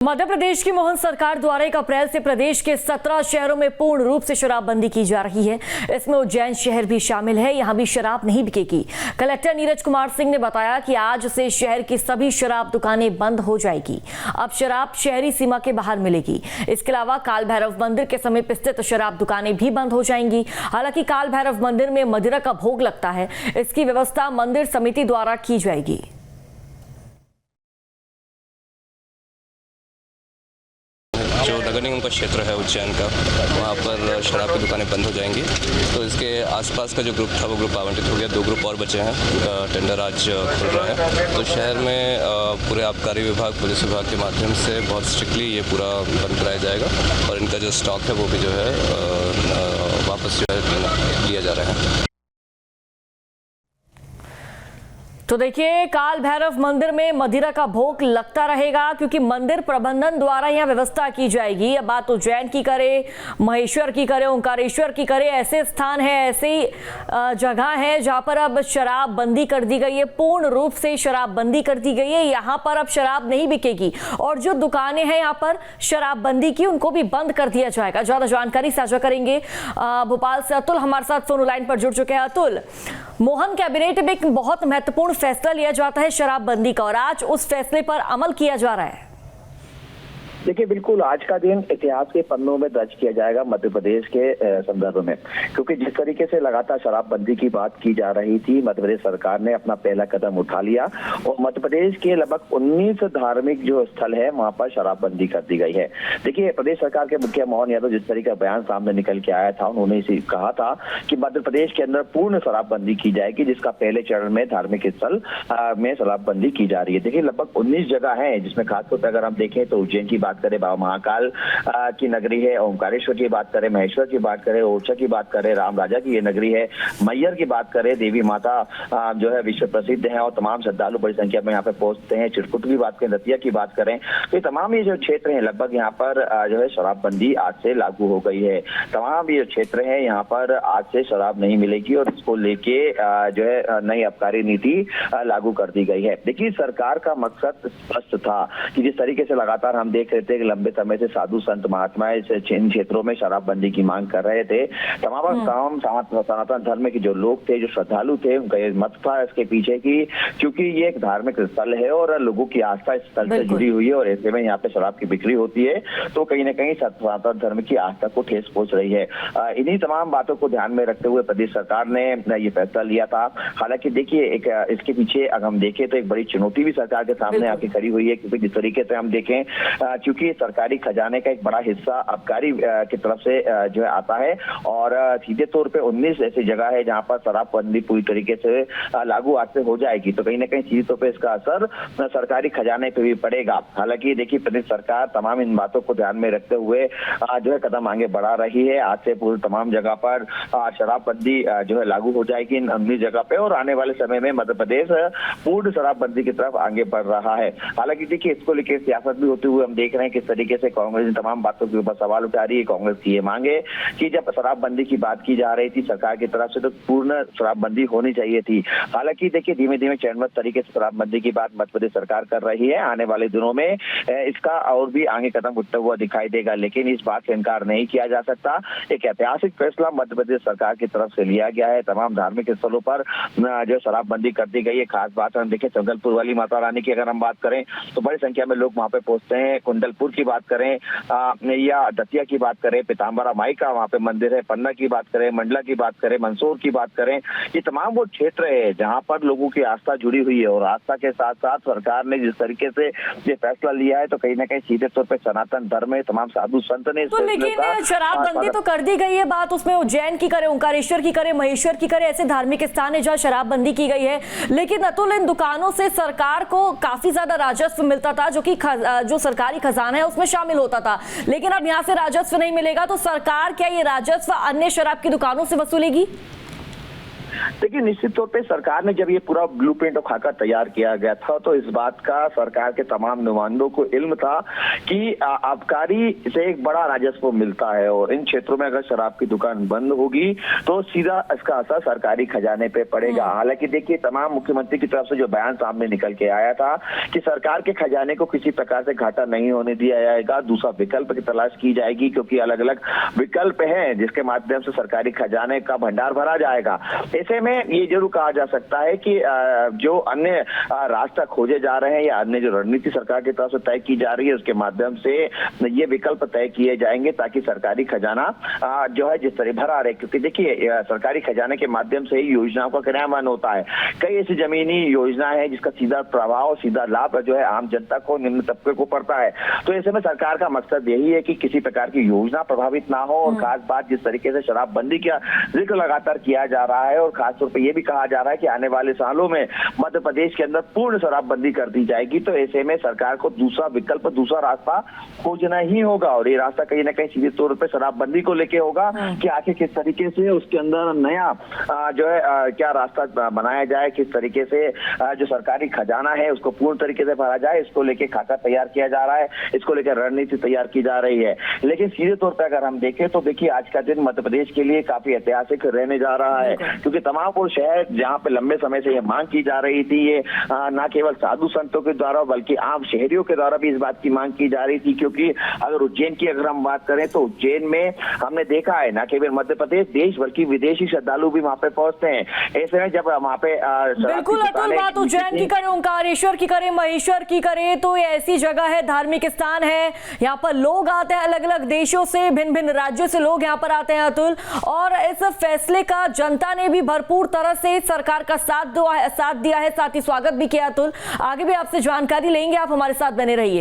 मध्य प्रदेश की मोहन सरकार द्वारा 1 अप्रैल से प्रदेश के 17 शहरों में पूर्ण रूप से शराबबंदी की जा रही है। इसमें उज्जैन शहर भी शामिल है। यहां भी शराब नहीं बिकेगी। कलेक्टर नीरज कुमार सिंह ने बताया कि आज से शहर की सभी शराब दुकानें बंद हो जाएगी। अब शराब शहरी सीमा के बाहर मिलेगी। इसके अलावा काल भैरव मंदिर के समीप स्थित शराब दुकानें भी बंद हो जाएंगी। हालांकि काल भैरव मंदिर में मदिरा का भोग लगता है, इसकी व्यवस्था मंदिर समिति द्वारा की जाएगी। जो नगर निगम का क्षेत्र है उज्जैन का, वहाँ पर शराब की दुकानें बंद हो जाएंगी। तो इसके आसपास का जो ग्रुप था वो ग्रुप आवंटित हो गया। 2 ग्रुप और बचे हैं, उनका टेंडर आज खुल रहा है। तो शहर में पूरे आबकारी विभाग, पुलिस विभाग के माध्यम से बहुत स्ट्रिक्टली ये पूरा बंद कराया जाएगा और इनका जो स्टॉक है वो भी जो है वापस जो है लिया जा रहा है। तो देखिए, काल भैरव मंदिर में मदिरा का भोग लगता रहेगा क्योंकि मंदिर प्रबंधन द्वारा यहाँ व्यवस्था की जाएगी। अब बात उज्जैन की करे, महेश्वर की करे, ओंकारेश्वर की करे, ऐसे स्थान है, ऐसी जगह है जहाँ पर अब शराब बंदी कर दी गई है। पूर्ण रूप से शराब बंदी कर दी गई है। यहाँ पर अब शराब नहीं बिकेगी और जो दुकानें हैं यहाँ पर शराब बंदी की, उनको भी बंद कर दिया जाएगा। ज्यादा जानकारी साझा करेंगे भोपाल से अतुल हमारे साथ फोन लाइन पर जुड़ चुके हैं। अतुल, मोहन कैबिनेट में एक बहुत महत्वपूर्ण फैसला लिया जाता है शराबबंदी का और आज उस फैसले पर अमल किया जा रहा है। देखिए, बिल्कुल आज का दिन इतिहास के पन्नों में दर्ज किया जाएगा मध्य प्रदेश के संदर्भ में, क्योंकि जिस तरीके से लगातार शराबबंदी की बात की जा रही थी, मध्य प्रदेश सरकार ने अपना पहला कदम उठा लिया और मध्य प्रदेश के लगभग 19 धार्मिक जो स्थल है वहां पर शराबबंदी कर दी गई है। देखिए, प्रदेश सरकार के मुखिया मोहन यादव जिस तरीके का बयान सामने निकल के आया था, उन्होंने इसे कहा था कि मध्य प्रदेश के अंदर पूर्ण शराबबंदी की जाएगी, जिसका पहले चरण में धार्मिक स्थल में शराबबंदी की जा रही है। देखिए, लगभग 19 जगह है, जिसमें खासतौर पर अगर हम देखें तो उज्जैन की बात करें, बाबा महाकाल की नगरी है, ओंकारेश्वर की बात करें, महेश्वर की बात करें, ओरछा की बात करें, राम राजा की ये नगरी है, मैयर की बात करें, देवी माता जो है विश्व प्रसिद्ध है और तमाम श्रद्धालु बड़ी संख्या में यहाँ पे पहुंचते हैं, चिरकुट की बात करें, दतिया की बात करें, तो ये तमाम ये जो क्षेत्र है लगभग यहाँ पर जो है शराबबंदी आज से लागू हो गई है। तमाम ये क्षेत्र है यहाँ पर आज से शराब नहीं मिलेगी और इसको लेके जो है नई आबकारी नीति लागू कर दी गई है। देखिए, सरकार का मकसद स्पष्ट था कि जिस तरीके से लगातार हम देख रहे थे कि लंबे समय से साधु संत महात्मा इन क्षेत्रों में शराबबंदी की मांग कर रहे थे। तमाम सनातन धर्म के जो लोग थे, जो श्रद्धालु थे, उनका ये मत था इसके पीछे की क्योंकि ये एक धार्मिक स्थल है और लोगों की आस्था इस स्थल से जुड़ी हुई है और ऐसे में यहाँ पे शराब की बिक्री होती है तो कहीं ना कहीं सनातन धर्म की आस्था को ठेस पहुंच रही है। इन्हीं तमाम बातों को ध्यान में रखते हुए प्रदेश सरकार ने ये फैसला लिया था। हालांकि देखिए, एक इसके पीछे अगर हम देखें तो एक बड़ी चुनौती भी सरकार के सामने आके खड़ी हुई है, क्योंकि जिस तरीके से हम देखें क्योंकि सरकारी खजाने का एक बड़ा हिस्सा आबकारी की तरफ से जो है आता है और सीधे तौर पे 19 ऐसी जगह है जहां पर शराबबंदी पूरी तरीके से लागू आज से हो जाएगी तो कहीं ना कहीं सीधे तौर पे इसका असर सरकारी खजाने पे भी पड़ेगा। हालांकि देखिए, प्रदेश सरकार तमाम इन बातों को ध्यान में रखते हुए जो है कदम आगे बढ़ा रही है। आज से पूरी तमाम जगह पर शराबबंदी जो है लागू हो जाएगी इन 19 जगह पे और आने वाले समय में मध्य प्रदेश पूर्ण शराबबंदी की तरफ आगे बढ़ रहा है। हालांकि देखिए, इसको लेकर सियासत भी होते हुए हम देख रहे हैं किस तरीके से कांग्रेस इन तमाम बातों के ऊपर सवाल उठा रही है। कांग्रेस की ये मांग है कि जब शराबबंदी की बात की जा रही थी सरकार की तरफ से तो पूर्ण शराबबंदी होनी चाहिए थी। हालांकि देखिए, धीमे धीमे चरणबद्ध तरीके से शराबबंदी की बात मध्य प्रदेश सरकार कर रही है। आने वाले दिनों में इसका और भी आगे कदम उठता हुआ दिखाई देगा, लेकिन इस बात से इनकार नहीं किया जा सकता। एक ऐतिहासिक फैसला मध्य प्रदेश सरकार की तरफ से लिया गया है। तमाम धार्मिक स्थलों पर जो शराबबंदी कर दी गई है। खास बात हम देखें, जगदलपुर वाली माता रानी की अगर हम बात करें तो बड़ी संख्या में लोग वहां पे पहुंचते हैं। कुंडलपुर की बात करें या दतिया की बात करें, पीताम्बरा माई का वहाँ पे मंदिर है, पन्ना की बात करें, मंडला की बात करें, मंदसौर की बात करें, ये तमाम वो क्षेत्र है जहाँ पर लोगों की आस्था जुड़ी हुई है और आस्था के साथ साथ सरकार ने जिस तरीके से ये फैसला लिया है तो कहीं ना कहीं सीधे तौर पर सनातन धर्म है, तमाम साधु संत ने तो लेकिन शराबबंदी तो कर दी गई है। बात उसमें उज्जैन की करे, ओंकारेश्वर की करे, महेश्वर की करे, ऐसे धार्मिक स्थान है जहाँ शराबबंदी की गई है। लेकिन अतुल, इन दुकानों से सरकार को काफी ज्यादा राजस्व मिलता था जो कि जो सरकारी खजाना है उसमें शामिल होता था, लेकिन अब यहाँ से राजस्व नहीं मिलेगा तो सरकार क्या ये राजस्व अन्य शराब की दुकानों से वसूलेगी? देखिए निश्चित तौर पे सरकार ने जब ये पूरा ब्लूप्रिंट और खाका तैयार किया गया था तो इस बात का सरकार के तमाम नुमाइंदों को इल्म था कि आबकारी से एक बड़ा राजस्व मिलता है और इन क्षेत्रों में अगर शराब की दुकान बंद होगी तो सीधा इसका असर सरकारी खजाने पे पड़ेगा। हालांकि देखिए तमाम मुख्यमंत्री की तरफ से जो बयान सामने निकल के आया था कि सरकार के खजाने को किसी प्रकार से घाटा नहीं होने दिया जाएगा, दूसरा विकल्प की तलाश की जाएगी क्योंकि अलग अलग विकल्प हैं जिसके माध्यम से सरकारी खजाने का भंडार भरा जाएगा। ऐसे में ये जरूर कहा जा सकता है कि जो अन्य रास्ता खोजे जा रहे हैं या अन्य जो रणनीति सरकार की तरफ से तय की जा रही है उसके माध्यम से ये विकल्प तय किए जाएंगे ताकि सरकारी खजाना जो है जिस तरह भरा रहे, क्योंकि देखिए सरकारी खजाने के माध्यम से ही योजनाओं का क्रियान्वयन होता है। कई ऐसी जमीनी योजनाएं हैं जिसका सीधा प्रभाव सीधा लाभ जो है आम जनता को, निम्न तबके को पड़ता है। तो ऐसे में सरकार का मकसद यही है कि किसी प्रकार की योजना प्रभावित ना हो और खास बात जिस तरीके से शराबबंदी का जिक्र लगातार किया जा रहा है और खासतौर पर यह भी कहा जा रहा है कि आने वाले सालों में मध्य प्रदेश के अंदर पूर्ण शराबबंदी कर दी जाएगी। तो ऐसे में सरकार को दूसरा विकल्प, दूसरा रास्ता खोजना ही होगा और ये रास्ता कहीं ना कहीं सीधे तौर पर शराबबंदी को लेके होगा कि आखिर किस तरीके से उसके अंदर नया जो है क्या रास्ता बनाया जाए, किस तरीके से जो सरकारी खजाना है उसको पूर्ण तरीके से भरा जाए। इसको लेके खाका तैयार किया जा रहा है, इसको लेकर रणनीति तैयार की जा रही है। लेकिन सीधे तौर पर अगर हम देखें तो देखिए आज का दिन मध्य प्रदेश के लिए काफी ऐतिहासिक रहने जा रहा है क्योंकि तमाम वो शहर जहाँ पे लंबे समय से ये मांग की जा रही थी, ये न केवल साधु संतों के द्वारा बल्कि आम शहरियों के द्वारा भी इस बात की मांग की जा रही थी। क्योंकि अगर उज्जैन की अगर हम बात करें तो उज्जैन में हमने देखा है न केवल मध्य प्रदेश देश बल्कि विदेशी श्रद्धालु भी वहाँ पे पहुंचते हैं। ऐसे में जब वहाँ पे बिल्कुल अतुल, बात उज्जैन की करें, ओंकारेश्वर की करें, महेश्वर की करें तो ये ऐसी जगह है, धार्मिक स्थान है, यहाँ पर लोग आते हैं अलग अलग देशों से, भिन्न भिन्न राज्यों से लोग यहाँ पर आते हैं अतुल। और इस फैसले का जनता ने भी भरपूर तरह से सरकार का साथ दिया है, साथ ही स्वागत भी किया अतुल। आगे भी आपसे जानकारी लेंगे, आप हमारे साथ बने रहिए।